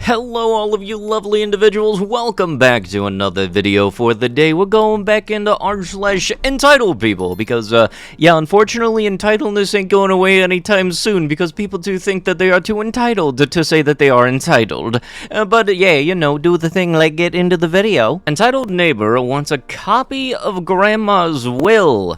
Hello all of you lovely individuals, welcome back to another video for the day. We're going back into r/entitled people because, yeah, unfortunately entitledness ain't going away anytime soon because people do think that they are too entitled to say that they are entitled. But yeah, you know, do the thing like get into the video. Entitled neighbor wants a copy of grandma's will.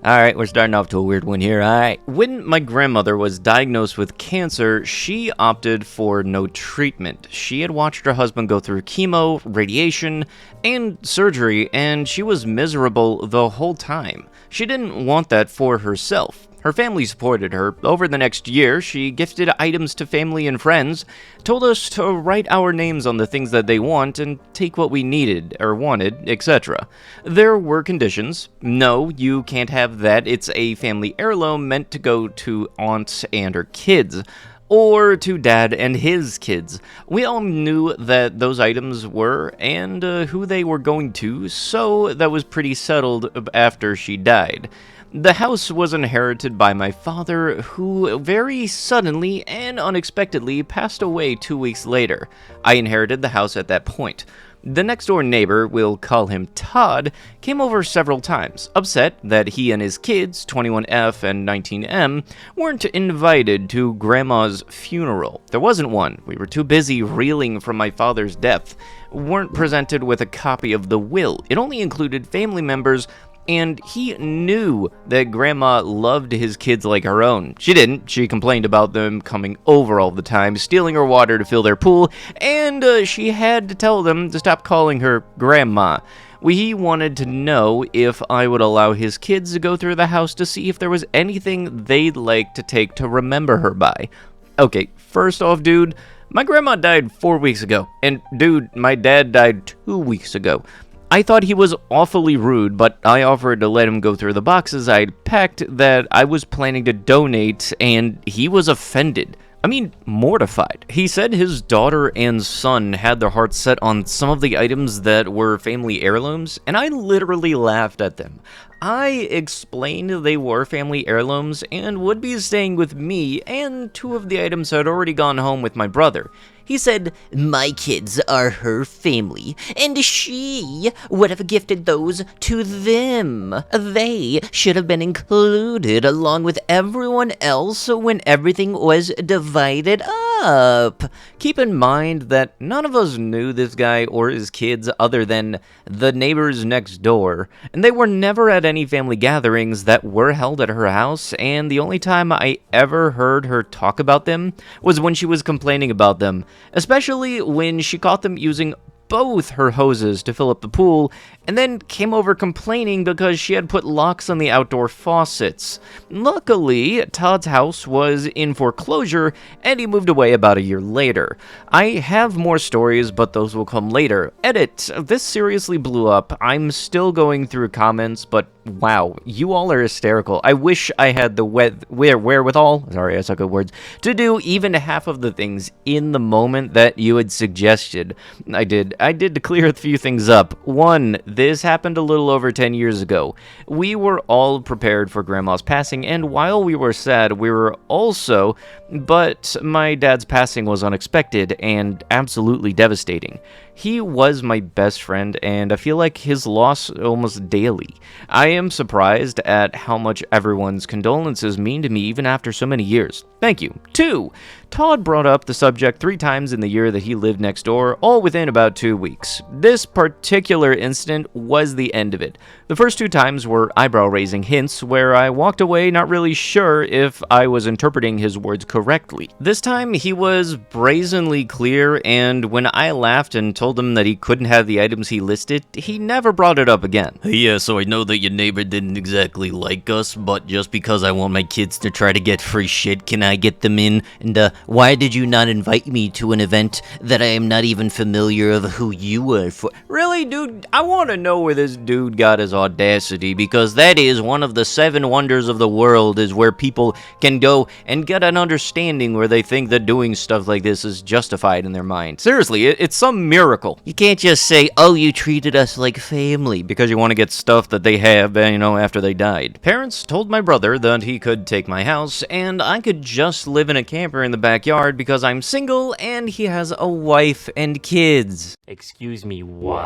Alright, we're starting off to a weird one here, alright. When my grandmother was diagnosed with cancer, she opted for no treatment. She had watched her husband go through chemo, radiation, and surgery, and she was miserable the whole time. She didn't want that for herself. Her family supported her. Over the next year, she gifted items to family and friends, told us to write our names on the things that they want and take what we needed or wanted, etc. There were conditions. No, you can't have that. It's a family heirloom meant to go to aunts and her kids, or to dad and his kids. We all knew that those items were and who they were going to, so that was pretty settled after she died. The house was inherited by my father, who very suddenly and unexpectedly passed away 2 weeks later. I inherited the house at that point. The next-door neighbor, we'll call him Todd, came over several times, upset that he and his kids, 21F and 19M, weren't invited to Grandma's funeral. There wasn't one. We were too busy reeling from my father's death. Weren't presented with a copy of the will. It only included family members, and he knew that Grandma loved his kids like her own. She didn't. She complained about them coming over all the time, stealing her water to fill their pool, and she had to tell them to stop calling her Grandma. He wanted to know if I would allow his kids to go through the house to see if there was anything they'd like to take to remember her by. Okay, first off, dude, my grandma died 4 weeks ago, and dude, my dad died 2 weeks ago. I thought he was awfully rude, but I offered to let him go through the boxes I'd packed that I was planning to donate, and he was offended. I mean, mortified. He said his daughter and son had their hearts set on some of the items that were family heirlooms, and I literally laughed at them. I explained they were family heirlooms and would be staying with me, and two of the items had already gone home with my brother. He said, "My kids are her family, and she would have gifted those to them. They should have been included along with everyone else when everything was divided up." Keep in mind that none of us knew this guy or his kids other than the neighbors next door, and they were never at any family gatherings that were held at her house, and the only time I ever heard her talk about them was when she was complaining about them. Especially when she caught them using both her hoses to fill up the pool, and then came over complaining because she had put locks on the outdoor faucets. Luckily, Todd's house was in foreclosure, and he moved away about a year later. I have more stories, but those will come later. Edit, this seriously blew up. I'm still going through comments, but wow, you all are hysterical. I wish I had the wherewithal, sorry, I suck at words, to do even half of the things in the moment that you had suggested. I did to clear a few things up. One, this happened a little over 10 years ago. We were all prepared for Grandma's passing, and while we were sad, we were also, but my dad's passing was unexpected and absolutely devastating. He was my best friend, and I feel like his loss almost daily. I am surprised at how much everyone's condolences mean to me even after so many years. Thank you. 2. Todd brought up the subject 3 times in the year that he lived next door, all within about 2 weeks. This particular incident was the end of it. The first 2 times were eyebrow-raising hints where I walked away not really sure if I was interpreting his words correctly. This time, he was brazenly clear, and when I laughed and told him that he couldn't have the items he listed, he never brought it up again. "Yeah, so I know that your neighbor didn't exactly like us, but just because I want my kids to try to get free shit, can I get them in? And why did you not invite me to an event that I am not even familiar of who you are for?" Really, dude? I want to know where this dude got his audacity, because that is one of the 7 wonders of the world, is where people can go and get an understanding where they think that doing stuff like this is justified in their mind. Seriously, it's some miracle. You can't just say, "Oh, you treated us like family," because you want to get stuff that they have, you know, after they died. Parents told my brother that he could take my house, and I could just live in a camper in the backyard because I'm single and he has a wife and kids. Excuse me, what?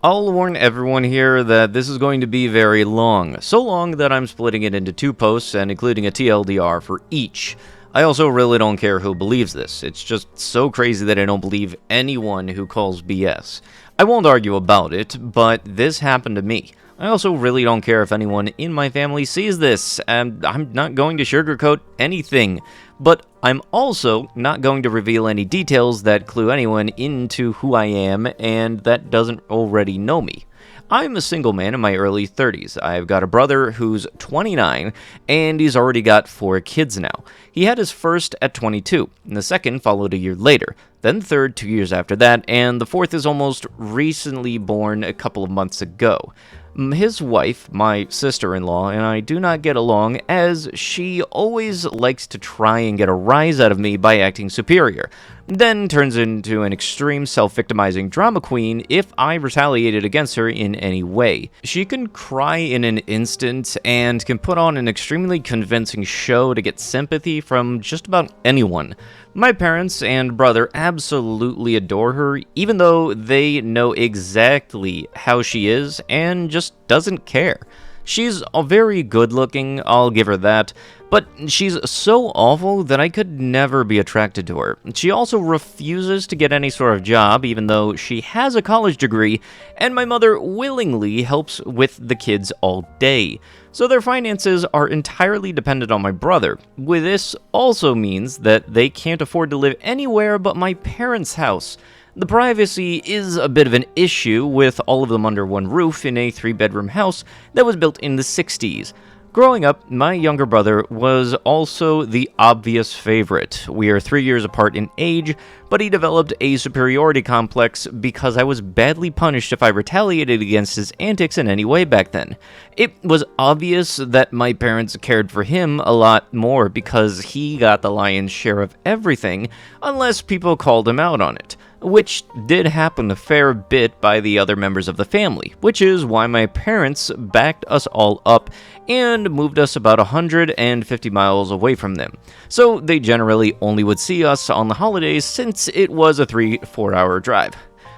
I'll warn everyone here that this is going to be very long. So long that I'm splitting it into 2 posts and including a TLDR for each. I also really don't care who believes this. It's just so crazy that I don't believe anyone who calls BS. I won't argue about it, but this happened to me. I also really don't care if anyone in my family sees this, and I'm not going to sugarcoat anything. But I'm also not going to reveal any details that clue anyone into who I am and that doesn't already know me. I'm a single man in my early 30s. I've got a brother who's 29, and he's already got 4 kids now. He had his first at 22, and the second followed a year later, then the third 2 years after that, and the fourth is almost recently born a couple of months ago. His wife, my sister-in-law, and I do not get along, as she always likes to try and get a rise out of me by acting superior, then turns into an extreme self-victimizing drama queen if I retaliated against her in any way. She can cry in an instant and can put on an extremely convincing show to get sympathy from just about anyone. My parents and brother absolutely adore her, even though they know exactly how she is and just doesn't care. She's very good looking, I'll give her that, but she's so awful that I could never be attracted to her. She also refuses to get any sort of job, even though she has a college degree, and my mother willingly helps with the kids all day. So their finances are entirely dependent on my brother. With this also means that they can't afford to live anywhere but my parents' house. The privacy is a bit of an issue with all of them under one roof in a 3-bedroom house that was built in the 60s. Growing up, my younger brother was also the obvious favorite. We are 3 years apart in age, but he developed a superiority complex because I was badly punished if I retaliated against his antics in any way back then. It was obvious that my parents cared for him a lot more because he got the lion's share of everything, unless people called him out on it, which did happen a fair bit by the other members of the family, which is why my parents backed us all up and moved us about 150 miles away from them. So they generally only would see us on the holidays since it was a 3-4 hour drive.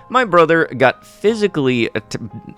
My brother got physically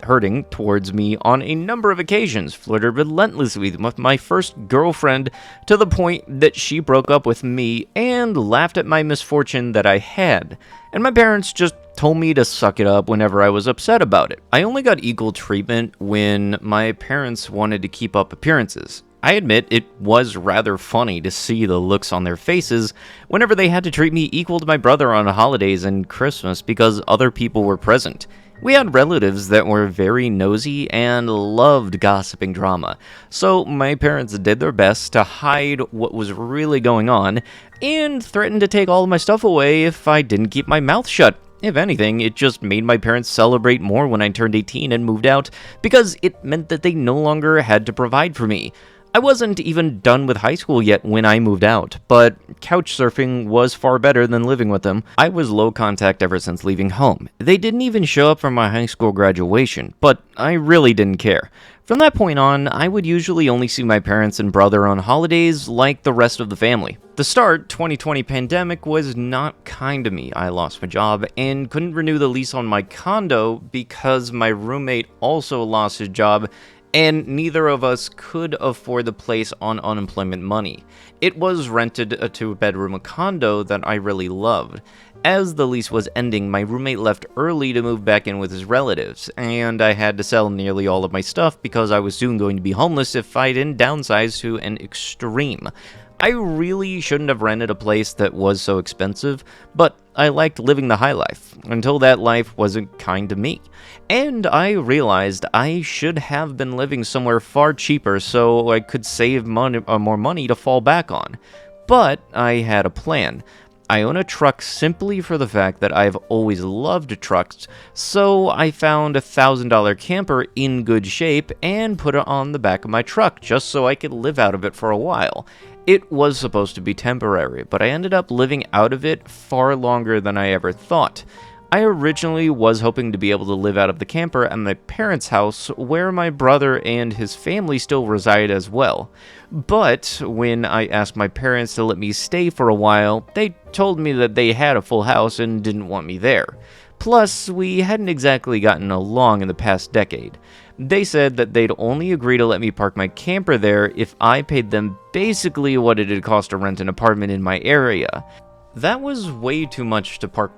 hurting towards me on a number of occasions, flirted relentlessly with my first girlfriend to the point that she broke up with me and laughed at my misfortune that I had. And my parents just told me to suck it up whenever I was upset about it. I only got equal treatment when my parents wanted to keep up appearances. I admit it was rather funny to see the looks on their faces whenever they had to treat me equal to my brother on holidays and Christmas because other people were present. We had relatives that were very nosy and loved gossiping drama, so my parents did their best to hide what was really going on and threatened to take all of my stuff away if I didn't keep my mouth shut. If anything, it just made my parents celebrate more when I turned 18 and moved out because it meant that they no longer had to provide for me. I wasn't even done with high school yet when I moved out, but couch surfing was far better than living with them. I was low contact ever since leaving home. They didn't even show up for my high school graduation, but I really didn't care. From that point on, I would usually only see my parents and brother on holidays like the rest of the family. The start 2020 pandemic was not kind to me. I lost my job and couldn't renew the lease on my condo because my roommate also lost his job and neither of us could afford the place on unemployment money. It was rented a 2-bedroom condo that I really loved. As the lease was ending, my roommate left early to move back in with his relatives, and I had to sell nearly all of my stuff because I was soon going to be homeless if I didn't downsize to an extreme. I really shouldn't have rented a place that was so expensive, but I liked living the high life, until that life wasn't kind to me. And I realized I should have been living somewhere far cheaper so I could save more money to fall back on. But I had a plan. I own a truck simply for the fact that I've always loved trucks, so I found a $1,000 camper in good shape and put it on the back of my truck just so I could live out of it for a while. It was supposed to be temporary, but I ended up living out of it far longer than I ever thought. I originally was hoping to be able to live out of the camper at my parents' house, where my brother and his family still reside as well. But when I asked my parents to let me stay for a while, they told me that they had a full house and didn't want me there. Plus, we hadn't exactly gotten along in the past decade. They said that they'd only agree to let me park my camper there if I paid them basically what it'd cost to rent an apartment in my area. That was way too much to park.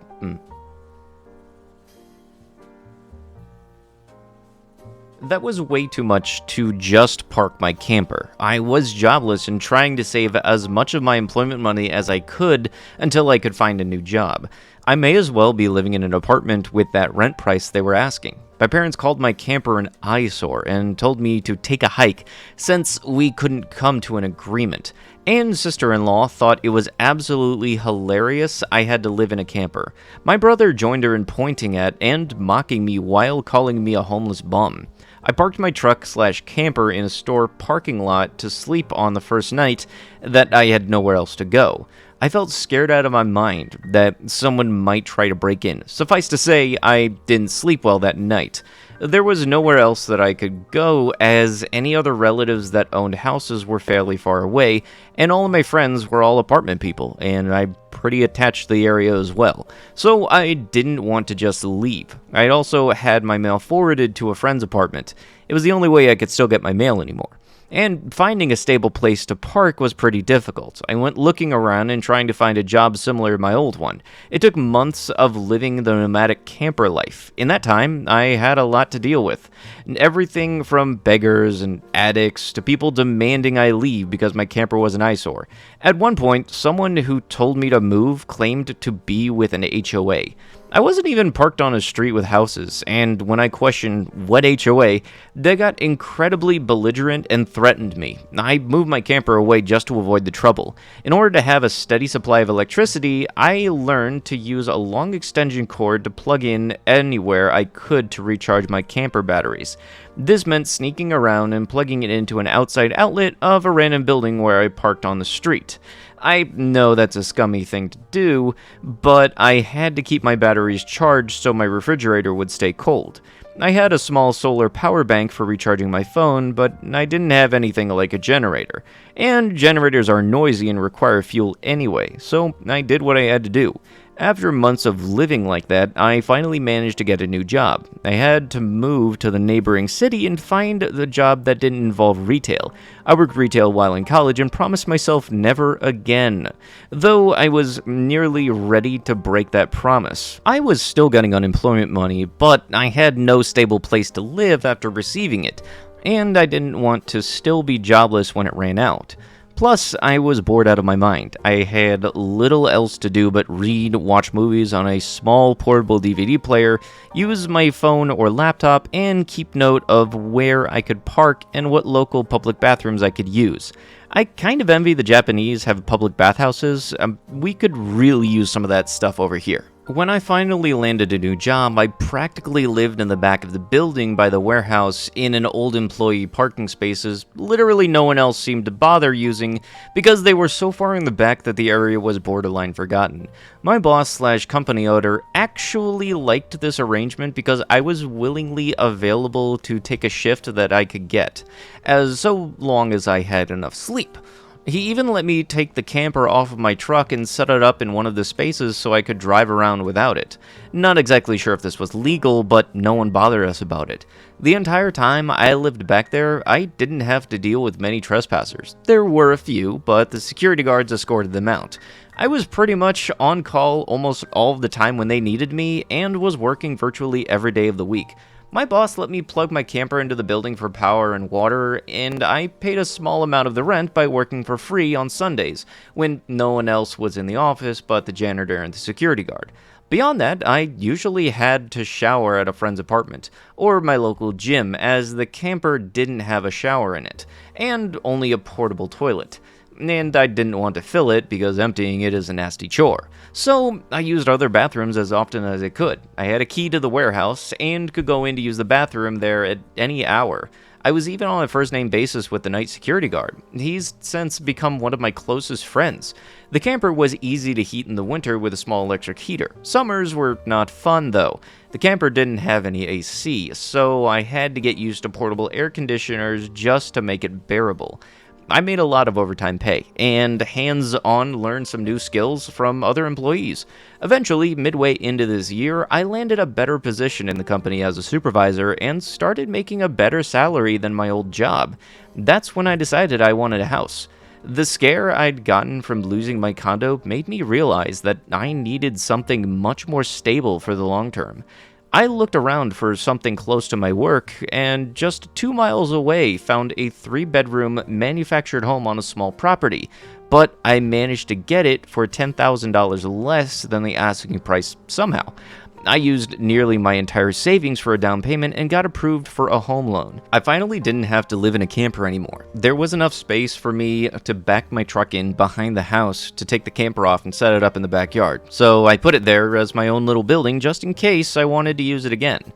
That was way too much to just park my camper. I was jobless and trying to save as much of my employment money as I could until I could find a new job. I may as well be living in an apartment with that rent price they were asking. My parents called my camper an eyesore and told me to take a hike since we couldn't come to an agreement. And sister-in-law thought it was absolutely hilarious I had to live in a camper. My brother joined her in pointing at and mocking me while calling me a homeless bum. I parked my truck/camper in a store parking lot to sleep on the first night that I had nowhere else to go. I felt scared out of my mind that someone might try to break in. Suffice to say, I didn't sleep well that night. There was nowhere else that I could go, as any other relatives that owned houses were fairly far away, and all of my friends were all apartment people, and I'm pretty attached to the area as well. So I didn't want to just leave. I'd also had my mail forwarded to a friend's apartment. It was the only way I could still get my mail anymore. And finding a stable place to park was pretty difficult. I went looking around and trying to find a job similar to my old one. It took months of living the nomadic camper life. In that time, I had a lot to deal with. Everything from beggars and addicts to people demanding I leave because my camper was an eyesore. At one point, someone who told me to move claimed to be with an HOA. I wasn't even parked on a street with houses, and when I questioned what HOA, they got incredibly belligerent and threatened me. I moved my camper away just to avoid the trouble. In order to have a steady supply of electricity, I learned to use a long extension cord to plug in anywhere I could to recharge my camper batteries. This meant sneaking around and plugging it into an outside outlet of a random building where I parked on the street. I know that's a scummy thing to do, but I had to keep my batteries charged so my refrigerator would stay cold. I had a small solar power bank for recharging my phone, but I didn't have anything like a generator. And generators are noisy and require fuel anyway, so I did what I had to do. After months of living like that, I finally managed to get a new job. I had to move to the neighboring city and find the job that didn't involve retail. I worked retail while in college and promised myself never again. Though I was nearly ready to break that promise. I was still getting unemployment money, but I had no stable place to live after receiving it, and I didn't want to still be jobless when it ran out. Plus, I was bored out of my mind. I had little else to do but read, watch movies on a small portable DVD player, use my phone or laptop, and keep note of where I could park and what local public bathrooms I could use. I kind of envy the Japanese have public bathhouses. We could really use some of that stuff over here. When I finally landed a new job, I practically lived in the back of the building by the warehouse in an old employee parking spaces literally no one else seemed to bother using because they were so far in the back that the area was borderline forgotten. My boss/company owner actually liked this arrangement because I was willingly available to take a shift that I could get, as so long as I had enough sleep. He even let me take the camper off of my truck and set it up in one of the spaces so I could drive around without it. Not exactly sure if this was legal, but no one bothered us about it. The entire time I lived back there, I didn't have to deal with many trespassers. There were a few, but the security guards escorted them out. I was pretty much on call almost all of the time when they needed me, and was working virtually every day of the week. My boss let me plug my camper into the building for power and water, and I paid a small amount of the rent by working for free on Sundays, when no one else was in the office but the janitor and the security guard. Beyond that, I usually had to shower at a friend's apartment, or my local gym, as the camper didn't have a shower in it, and only a portable toilet. And I didn't want to fill it because emptying it is a nasty chore. So I used other bathrooms as often as I could. I had a key to the warehouse and could go in to use the bathroom there at any hour. I was even on a first-name basis with the night security guard. He's since become one of my closest friends. The camper was easy to heat in the winter with a small electric heater. Summers were not fun, though. The camper didn't have any AC, so I had to get used to portable air conditioners just to make it bearable. I made a lot of overtime pay, and hands-on learned some new skills from other employees. Eventually, midway into this year, I landed a better position in the company as a supervisor and started making a better salary than my old job. That's when I decided I wanted a house. The scare I'd gotten from losing my condo made me realize that I needed something much more stable for the long term. I looked around for something close to my work, and just 2 miles away found a 3-bedroom manufactured home on a small property, but I managed to get it for $10,000 less than the asking price somehow. I used nearly my entire savings for a down payment and got approved for a home loan. I finally didn't have to live in a camper anymore. There was enough space for me to back my truck in behind the house to take the camper off and set it up in the backyard. So I put it there as my own little building just in case I wanted to use it again.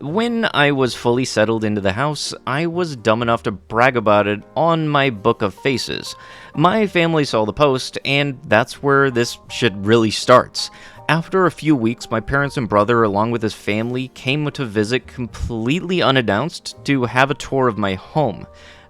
When I was fully settled into the house, I was dumb enough to brag about it on my book of faces. My family saw the post, and that's where this shit really starts. After a few weeks, my parents and brother, along with his family, came to visit completely unannounced to have a tour of my home.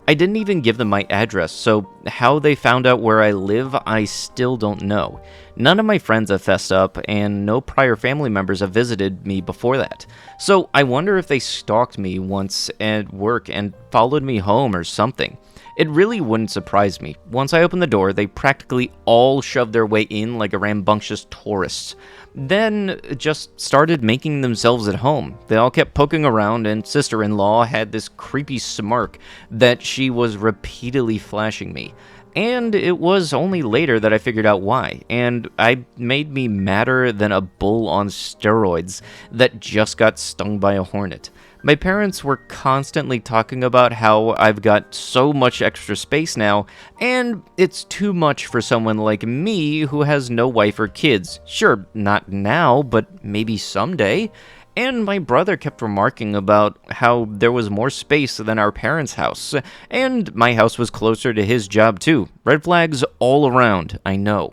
I didn't even give them my address, so how they found out where I live, I still don't know. None of my friends have fessed up, and no prior family members have visited me before that. So I wonder if they stalked me once at work and followed me home or something. It really wouldn't surprise me. Once I opened the door, they practically all shoved their way in like a rambunctious tourists. Then just started making themselves at home. They all kept poking around, and sister-in-law had this creepy smirk that she was repeatedly flashing me. And it was only later that I figured out why, and it made me madder than a bull on steroids that just got stung by a hornet. My parents were constantly talking about how I've got so much extra space now, and it's too much for someone like me who has no wife or kids. Sure, not now, but maybe someday. And my brother kept remarking about how there was more space than our parents' house, and my house was closer to his job too. Red flags all around, I know.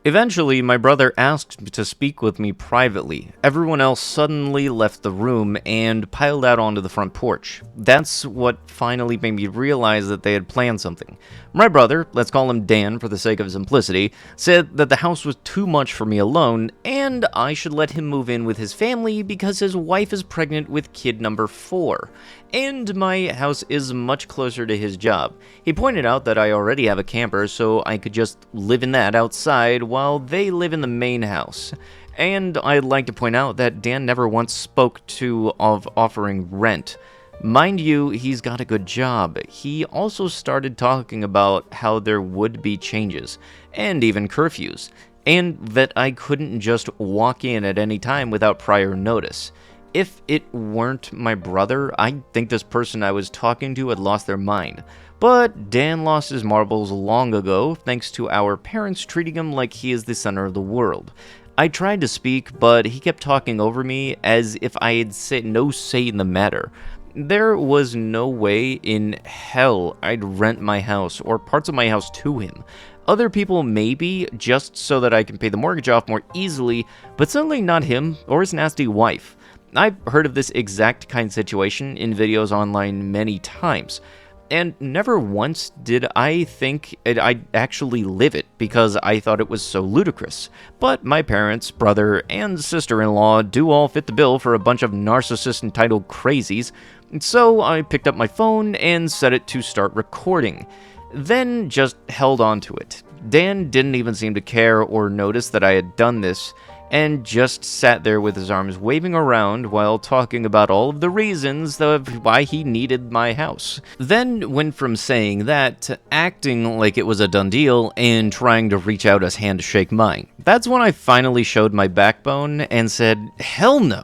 Eventually, my brother asked to speak with me privately. Everyone else suddenly left the room and piled out onto the front porch. That's what finally made me realize that they had planned something. My brother, let's call him Dan for the sake of simplicity, said that the house was too much for me alone, and I should let him move in with his family because his wife is pregnant with kid number 4. And my house is much closer to his job. He pointed out that I already have a camper, so I could just live in that outside while they live in the main house. And I'd like to point out that Dan never once spoke of offering rent. Mind you, he's got a good job. He also started talking about how there would be changes, and even curfews, and that I couldn't just walk in at any time without prior notice. If it weren't my brother, I think this person I was talking to had lost their mind. But Dan lost his marbles long ago, thanks to our parents treating him like he is the center of the world. I tried to speak, but he kept talking over me as if I had no say in the matter. There was no way in hell I'd rent my house or parts of my house to him. Other people maybe, just so that I can pay the mortgage off more easily, but certainly not him or his nasty wife. I've heard of this exact kind of situation in videos online many times, and never once did I think I'd actually live it because I thought it was so ludicrous. But my parents, brother, and sister-in-law do all fit the bill for a bunch of narcissist-entitled crazies, so I picked up my phone and set it to start recording, then just held on to it. Dan didn't even seem to care or notice that I had done this, and just sat there with his arms waving around while talking about all of the reasons of why he needed my house. Then went from saying that to acting like it was a done deal and trying to reach out his hand to shake mine. That's when I finally showed my backbone and said, "Hell no!"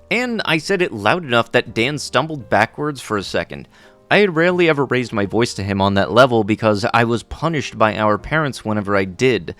And I said it loud enough that Dan stumbled backwards for a second. I had rarely ever raised my voice to him on that level because I was punished by our parents whenever I did.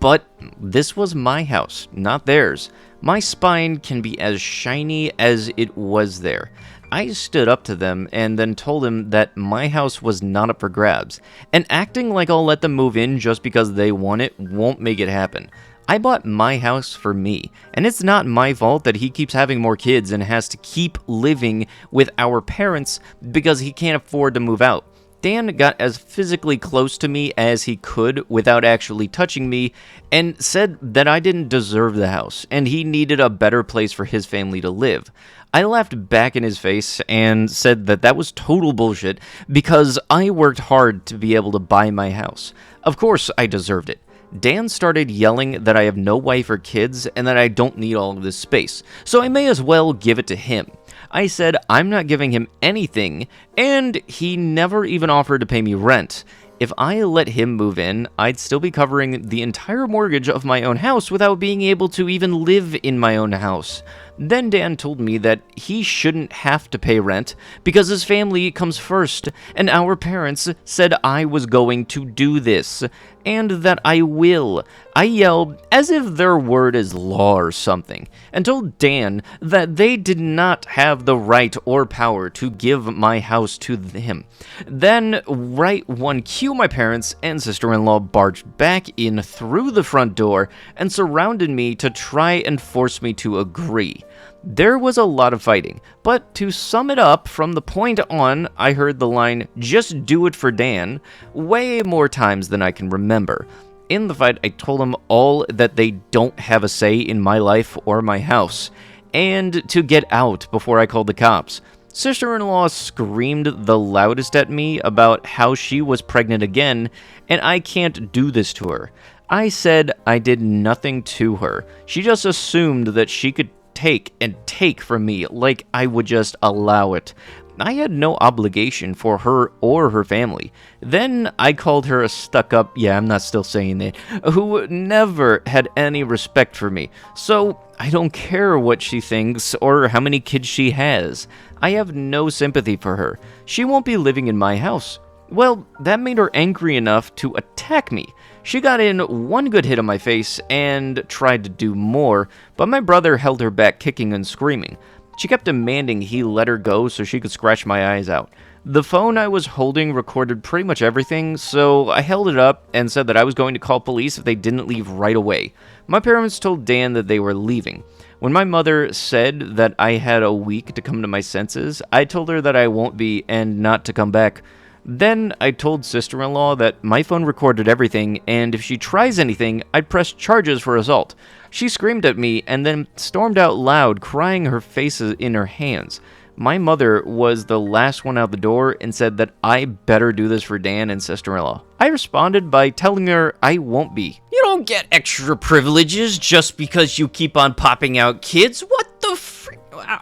But this was my house, not theirs. My spine can be as shiny as it was there. I stood up to them and then told them that my house was not up for grabs, and acting like I'll let them move in just because they want it won't make it happen. I bought my house for me, and it's not my fault that he keeps having more kids and has to keep living with our parents because he can't afford to move out. Dan got as physically close to me as he could without actually touching me and said that I didn't deserve the house and he needed a better place for his family to live. I laughed back in his face and said that that was total bullshit because I worked hard to be able to buy my house. Of course I deserved it. Dan started yelling that I have no wife or kids and that I don't need all of this space, so I may as well give it to him. I said I'm not giving him anything, and he never even offered to pay me rent. If I let him move in, I'd still be covering the entire mortgage of my own house without being able to even live in my own house. Then Dan told me that he shouldn't have to pay rent because his family comes first, and our parents said I was going to do this, and that I will. I yelled as if their word is law or something, and told Dan that they did not have the right or power to give my house to him. Then, right one cue, my parents and sister-in-law barged back in through the front door and surrounded me to try and force me to agree. There was a lot of fighting, but to sum it up, from the point on, I heard the line, "Just do it for Dan," way more times than I can remember. In the fight, I told them all that they don't have a say in my life or my house, and to get out before I called the cops. Sister-in-law screamed the loudest at me about how she was pregnant again, and I can't do this to her. I said I did nothing to her. She just assumed that she could take from me like I would just allow it. I had no obligation for her or her family. Then I called her a stuck-up, yeah, I'm not still saying that, who never had any respect for me. So I don't care what she thinks or how many kids she has. I have no sympathy for her. She won't be living in my house. Well, that made her angry enough to attack me. She got in one good hit on my face and tried to do more, but my brother held her back, kicking and screaming. She kept demanding he let her go so she could scratch my eyes out. The phone I was holding recorded pretty much everything, so I held it up and said that I was going to call police if they didn't leave right away. My parents told Dan that they were leaving. When my mother said that I had a week to come to my senses, I told her that I won't be and not to come back. Then I told sister-in-law that my phone recorded everything, and if she tries anything, I'd press charges for assault. She screamed at me and then stormed out loud, crying her face in her hands. My mother was the last one out the door and said that I better do this for Dan and sister-in-law. I responded by telling her I won't be. You don't get extra privileges just because you keep on popping out kids. What the frick?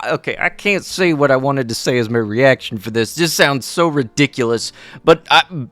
Okay, I can't say what I wanted to say as my reaction for this. This sounds so ridiculous, but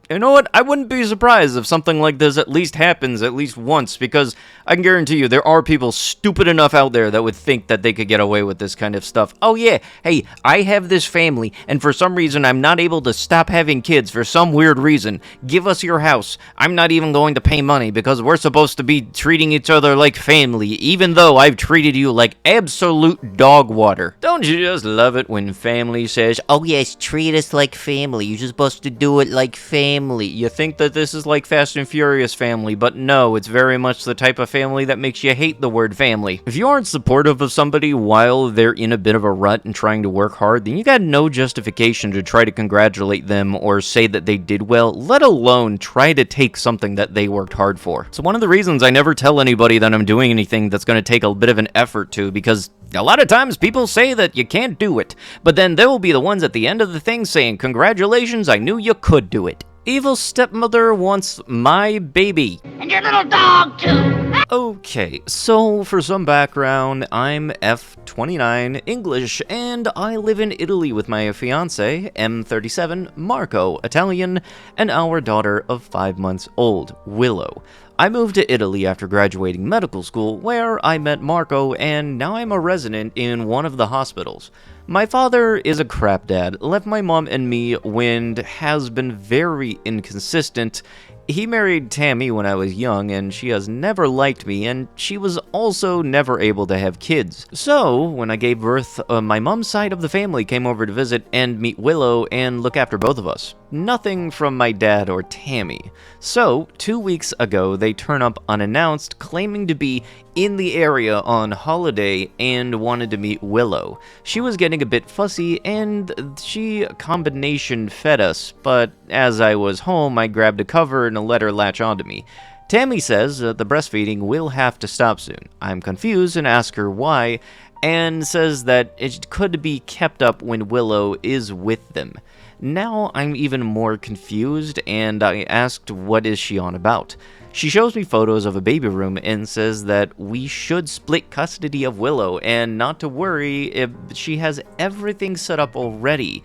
you know what? I wouldn't be surprised if something like this at least happens at least once, because I can guarantee you there are people stupid enough out there that would think that they could get away with this kind of stuff. Oh yeah, hey, I have this family, and for some reason I'm not able to stop having kids for some weird reason. Give us your house. I'm not even going to pay money because we're supposed to be treating each other like family, even though I've treated you like absolute dog water. Don't you just love it when family says, Oh yes, treat us like family. You're supposed to do it like family. you think that this is like Fast and Furious family, but no, it's very much the type of family that makes you hate the word family. If you aren't supportive of somebody while they're in a bit of a rut and trying to work hard, then you got no justification to try to congratulate them or say that they did well, let alone try to take something that they worked hard for. So one of the reasons I never tell anybody that I'm doing anything that's going to take a bit of an effort to, because a lot of times people say that you can't do it, but then there will be the ones at the end of the thing saying, congratulations, I knew you could do it. Evil stepmother wants my baby. And your little dog, too. Okay, so for some background, I'm F29 English, and I live in Italy with my fiance, M37 Marco, Italian, and our daughter of 5 months old, Willow. I moved to Italy after graduating medical school, where I met Marco, and now I'm a resident in one of the hospitals. My father is a crap dad, left my mom and me when has been very inconsistent, He married Tammy when I was young, and she has never liked me, and she was also never able to have kids. So, when I gave birth, my mom's side of the family came over to visit and meet Willow and look after both of us. Nothing from my dad or Tammy. So, 2 weeks ago, they turn up unannounced, claiming to be in the area on holiday and wanted to meet Willow. She was getting a bit fussy, and she combination fed us, but as I was home, I grabbed a cover and let her latch onto me. Tammy says the breastfeeding will have to stop soon. I'm confused and ask her why, and says that it could be kept up when Willow is with them. Now I'm even more confused, and I asked what is she on about. She shows me photos of a baby room and says that we should split custody of Willow and not to worry if she has everything set up already.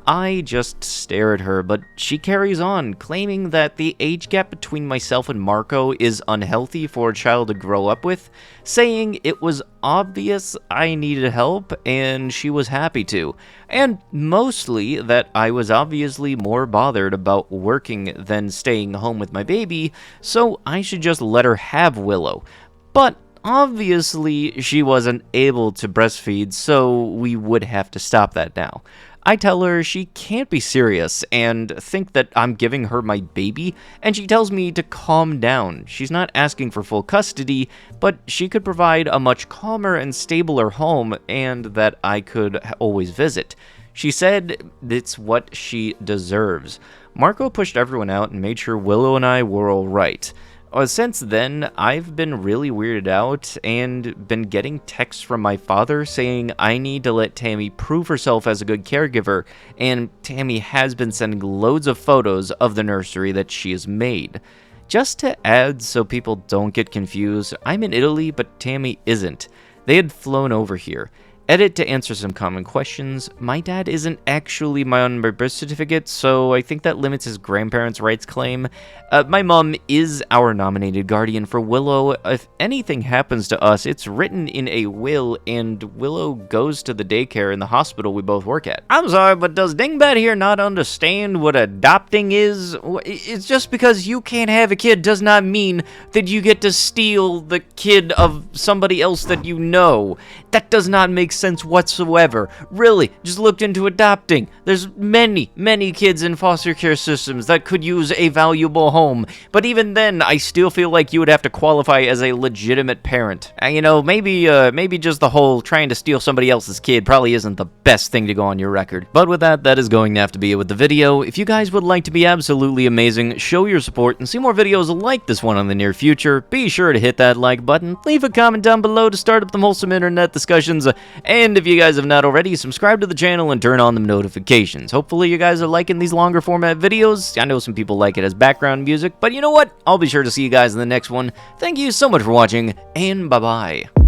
I just stare at her, but she carries on, claiming that the age gap between myself and Marco is unhealthy for a child to grow up with, saying it was obvious I needed help and she was happy to, and mostly that I was obviously more bothered about working than staying home with my baby, so I should just let her have Willow. But obviously she wasn't able to breastfeed, so we would have to stop that now. I tell her she can't be serious and think that I'm giving her my baby, and she tells me to calm down. She's not asking for full custody, but she could provide a much calmer and stabler home and that I could always visit. She said it's what she deserves. Marco pushed everyone out and made sure Willow and I were alright. Since then, I've been really weirded out and been getting texts from my father saying I need to let Tammy prove herself as a good caregiver, and Tammy has been sending loads of photos of the nursery that she has made. Just to add so people don't get confused, I'm in Italy, but Tammy isn't. They had flown over here. Edit to answer some common questions. My dad isn't actually on my birth certificate, so I think that limits his grandparents' rights claim. My mom is our nominated guardian for Willow. If anything happens to us, it's written in a will, and Willow goes to the daycare in the hospital we both work at. I'm sorry, but does Dingbat here not understand what adopting is? It's just because you can't have a kid does not mean that you get to steal the kid of somebody else that you know. That does not make sense whatsoever. Really, just looked into adopting. There's many kids in foster care systems that could use a valuable home, but even then, I still feel like you would have to qualify as a legitimate parent. You know, maybe just the whole trying to steal somebody else's kid probably isn't the best thing to go on your record. But with that, that is going to have to be it with the video. If you guys would like to be absolutely amazing, show your support, and see more videos like this one in the near future, be sure to hit that like button, leave a comment down below to start up the wholesome internet discussions, and if you guys have not already, subscribe to the channel and turn on the notifications. Hopefully you guys are liking these longer format videos. I know some people like it as background music, but you know what? I'll be sure to see you guys in the next one. Thank you so much for watching, and bye-bye.